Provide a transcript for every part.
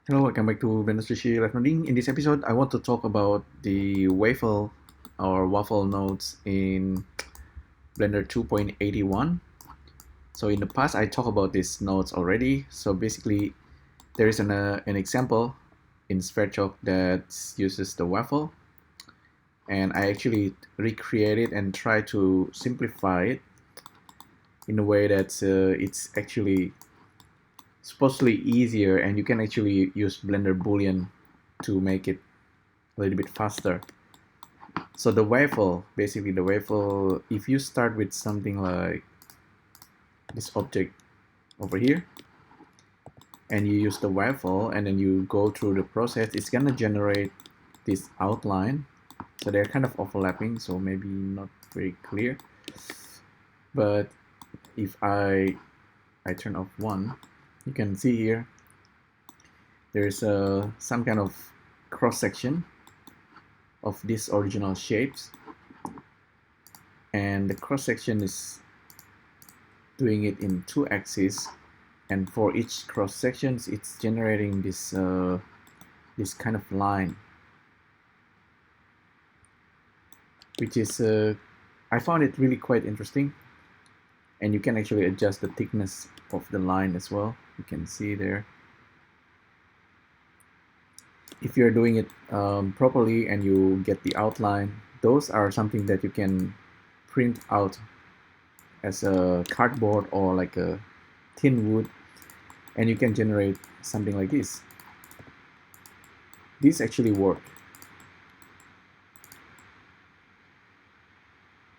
Hello, welcome back to Blender LIVENODING. In this episode, I want to talk about the WAFEL or waffle nodes in Blender 2.81. So in the past, I talked about these nodes already. So basically, there is an example in SVerchok that uses the waffle, and I actually recreated and try to simplify it in a way that it's actually supposedly easier, and you can actually use Blender Boolean to make it a little bit faster. So the waffle, basically the waffle, if you start with something like this object over here, and you use the waffle, and then you go through the process, it's gonna generate this outline. So they're kind of overlapping, so maybe not very clear. But if I turn off one, you can see here there's some kind of cross section of these original shapes, and the cross section is doing it in 2 axes, and for each cross sections it's generating this this kind of line, which is I found it really quite interesting. And you can actually adjust the thickness of the line as well. You can see there, if you're doing it properly and you get the outline, those are something that you can print out as a cardboard or like a thin wood, and you can generate something like this. These actually work.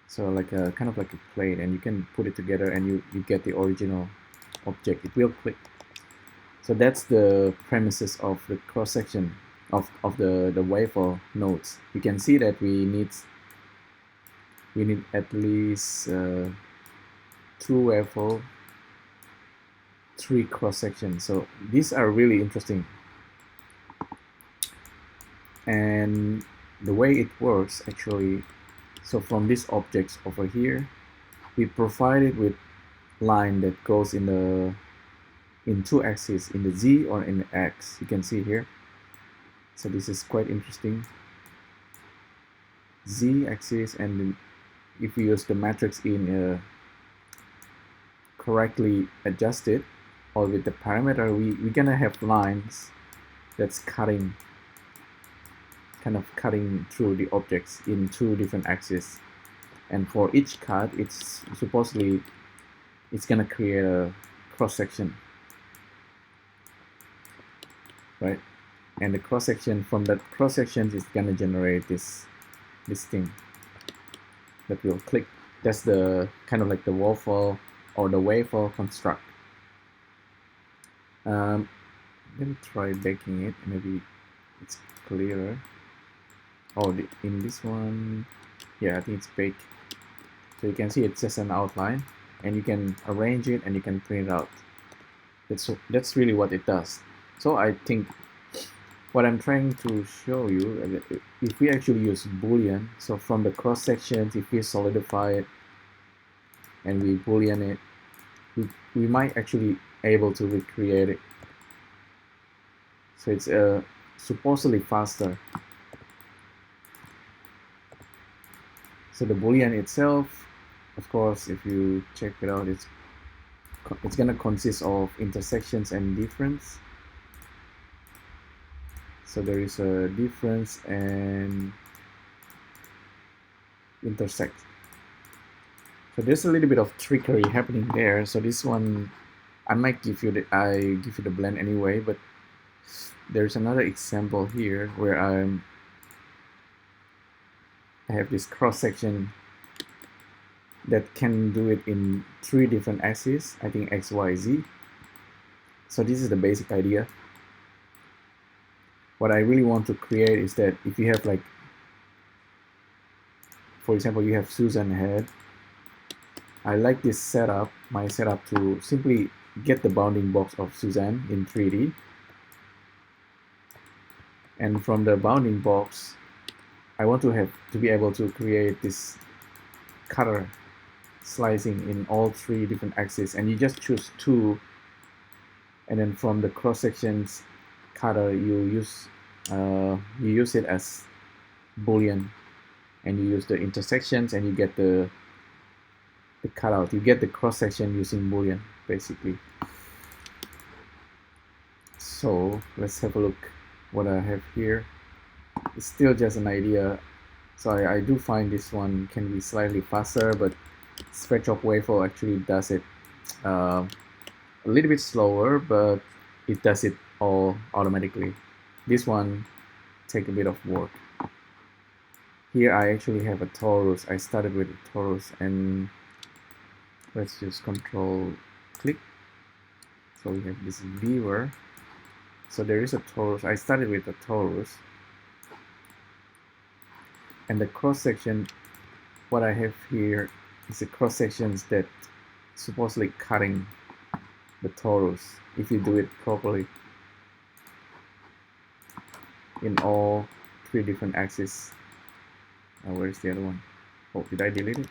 So like a kind of like a plate, and you can put it together and you get the original object. It will click. So that's the premises of the cross section of the wafer nodes. You can see that we need at least 2 wafer, 3 cross sections. So these are really interesting. And the way it works actually, so from these objects over here, we provide it with line that goes in 2 axes, in the Z or in the X. You can see here. So this is quite interesting. Z axis, and if we use the matrix in correctly adjusted, or with the parameter, we're gonna have lines that's kind of cutting through the objects in 2 different axes. And for each cut, it's supposedly it's gonna create a cross section, right? And the cross section, from that cross section, is gonna generate this thing that will click. That's the kind of like the waffle or the wafer construct. Let me try baking it. Maybe it's clearer. Oh, in this one, yeah, I think it's baked. So you can see it's just an outline, and you can arrange it and you can print it out. That's really what it does. So I think what I'm trying to show you, if we actually use Boolean, so from the cross sections, if we solidify it and we Boolean it, we might actually able to recreate it. So it's supposedly faster. So the Boolean itself, of course, if you check it out, it's gonna consist of intersections and difference. So there is a difference and intersect. So there's a little bit of trickery happening there. So this one, I might give you the blend anyway, but there's another example here where I have this cross section that can do it in 3 different axes. I think X, Y, Z. So this is the basic idea. What I really want to create is that if you have, like, for example, you have Susan head, I like this setup, my setup, to simply get the bounding box of Suzanne in 3D. And from the bounding box, I want to be able to create this cutter slicing in all 3 different axes, and you just choose 2, and then from the cross sections cutter, you use it as Boolean, and you use the intersections, and you get the cutout. You get the cross section using Boolean, basically. So let's have a look what I have here. It's still just an idea. So I do find this one can be slightly faster, but SVerchok WAFEL actually does it a little bit slower, but it does it all automatically. This one take a bit of work. Here I actually have a torus. I started with a torus, and let's just control click. So we have this viewer. So there is a torus. I started with a torus, and the cross section, what I have here is the cross sections that supposedly cutting the torus if you do it properly in all 3 different axes. Where's the other one? Oh, did I delete it?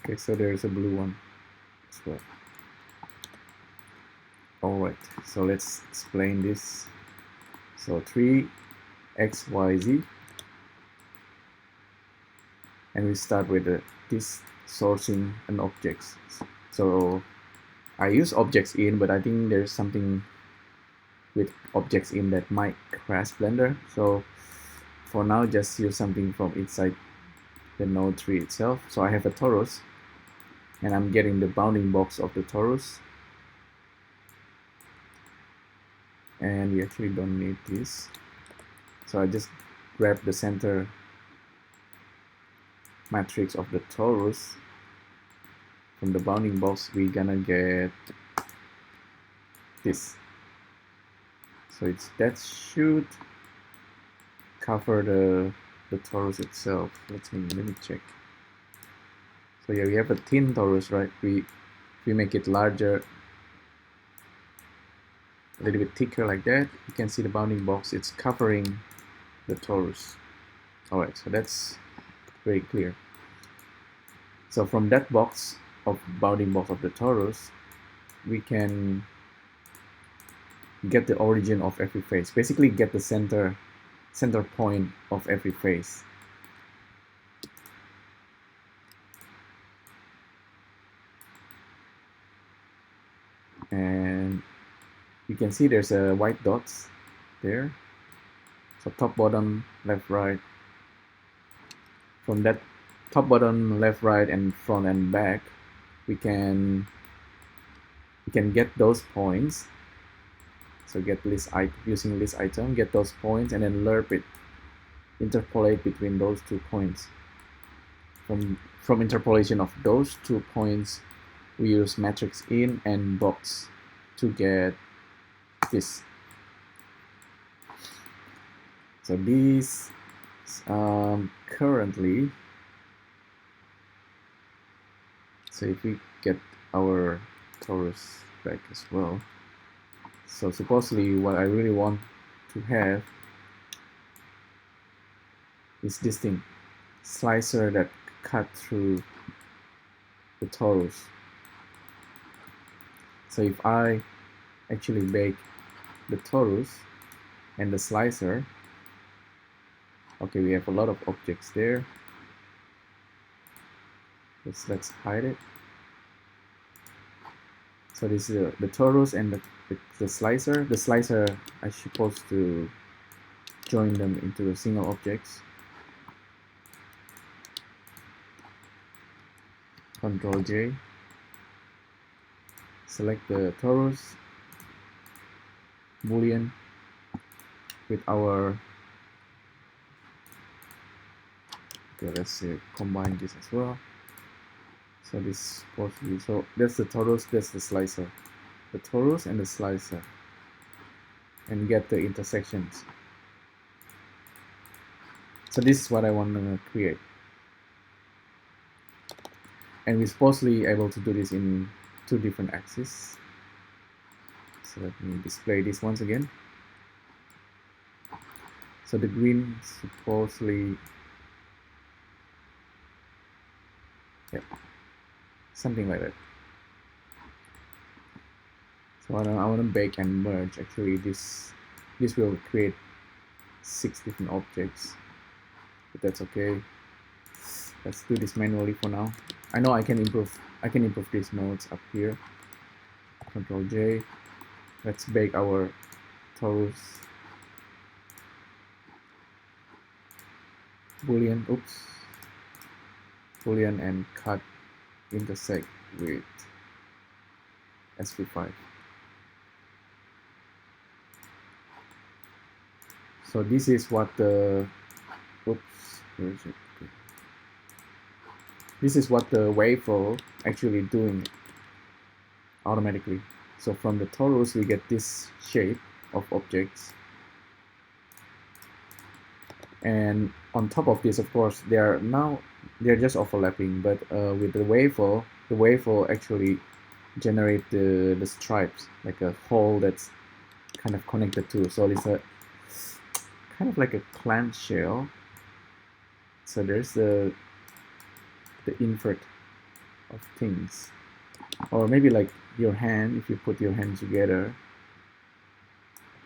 Okay, so there's a blue one as well. Alright, so let's explain this. So 3 x, y, z, and we start with this sourcing and objects. So I use objects in, but I think there's something with objects in that might crash Blender. So for now, just use something from inside the node tree itself. So I have a torus, and I'm getting the bounding box of the torus. And we actually don't need this. So I just grab the center matrix of the torus. From the bounding box, we're gonna get this. So that should cover the torus itself. Let me check. So yeah, we have a thin torus, right? We make it larger, a little bit thicker like that. You can see the bounding box, it's covering the torus. Alright, so that's very clear. So from that box of bounding box of the torus, we can get the origin of every face. Basically get the center point of every face. And you can see there's a white dots there. So top, bottom, left, right. From that top, bottom, left, right, and front and back, we can get those points. So get list using list item, get those points, and then lerp it, interpolate between those 2 points. From interpolation of those 2 points, we use matrix in and box to get this. So these currently, so if we get our torus back as well, so supposedly what I really want to have is this thing, slicer that cut through the torus. So if I actually bake the torus and the slicer, okay, we have a lot of objects there. Let's hide it. So this is the torus and the slicer. The slicer, I'm supposed to join them into a single objects. Control J. Select the torus, Boolean with our, okay, let's combine this as well. So this is supposed to be, so that's the torus, that's the slicer. the torus and the slicer and get the intersections. So this is what I want to create. And we're supposedly able to do this in 2 different axes. So let me display this once again. So the green supposedly, yeah, something like that. So I want to bake and merge. Actually, this will create 6 different objects, but that's okay. Let's do this manually for now. I know I can improve these nodes up here. Control J. Let's bake our torus Boolean. Oops. Boolean and cut intersect with SV5. So this is what the where is it? Okay. This is what the wafer actually doing automatically. So from the torus we get this shape of objects, and on top of this, of course, they're just overlapping, but with the wafer actually generate the stripes, like a hole that's kind of connected to. So it's a kind of like a clamshell. So there's the invert of things, or maybe like your hand. If you put your hands together,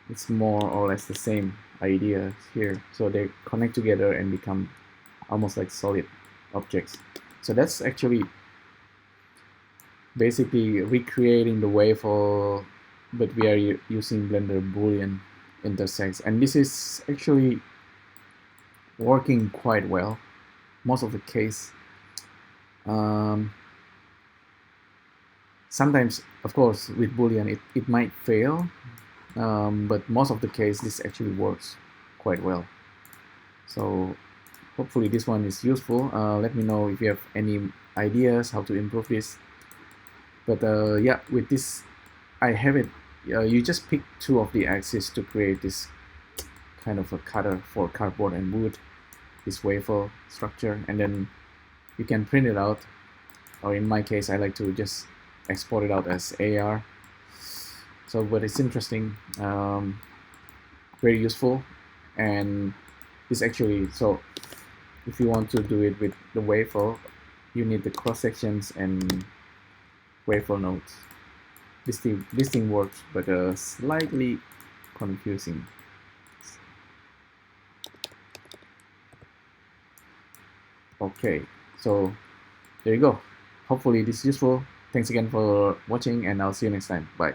it's more or less the same idea here. So they connect together and become almost like solid objects. So that's actually basically recreating the wafer, but we are using Blender Boolean intersects, and this is actually working quite well most of the case. Sometimes, of course, with Boolean it might fail, but most of the case this actually works quite well. So hopefully this one is useful. Let me know if you have any ideas how to improve this. But yeah, with this I have it. You just pick 2 of the axes to create this kind of a cutter for cardboard and wood, this wafer structure, and then you can print it out, or in my case I like to just export it out as AR. So but it's interesting, very useful, and it's actually, so if you want to do it with the wafer, you need the cross sections and wafer nodes. This thing works, but slightly confusing. Okay, so there you go. Hopefully this is useful. Thanks again for watching, and I'll see you next time. Bye.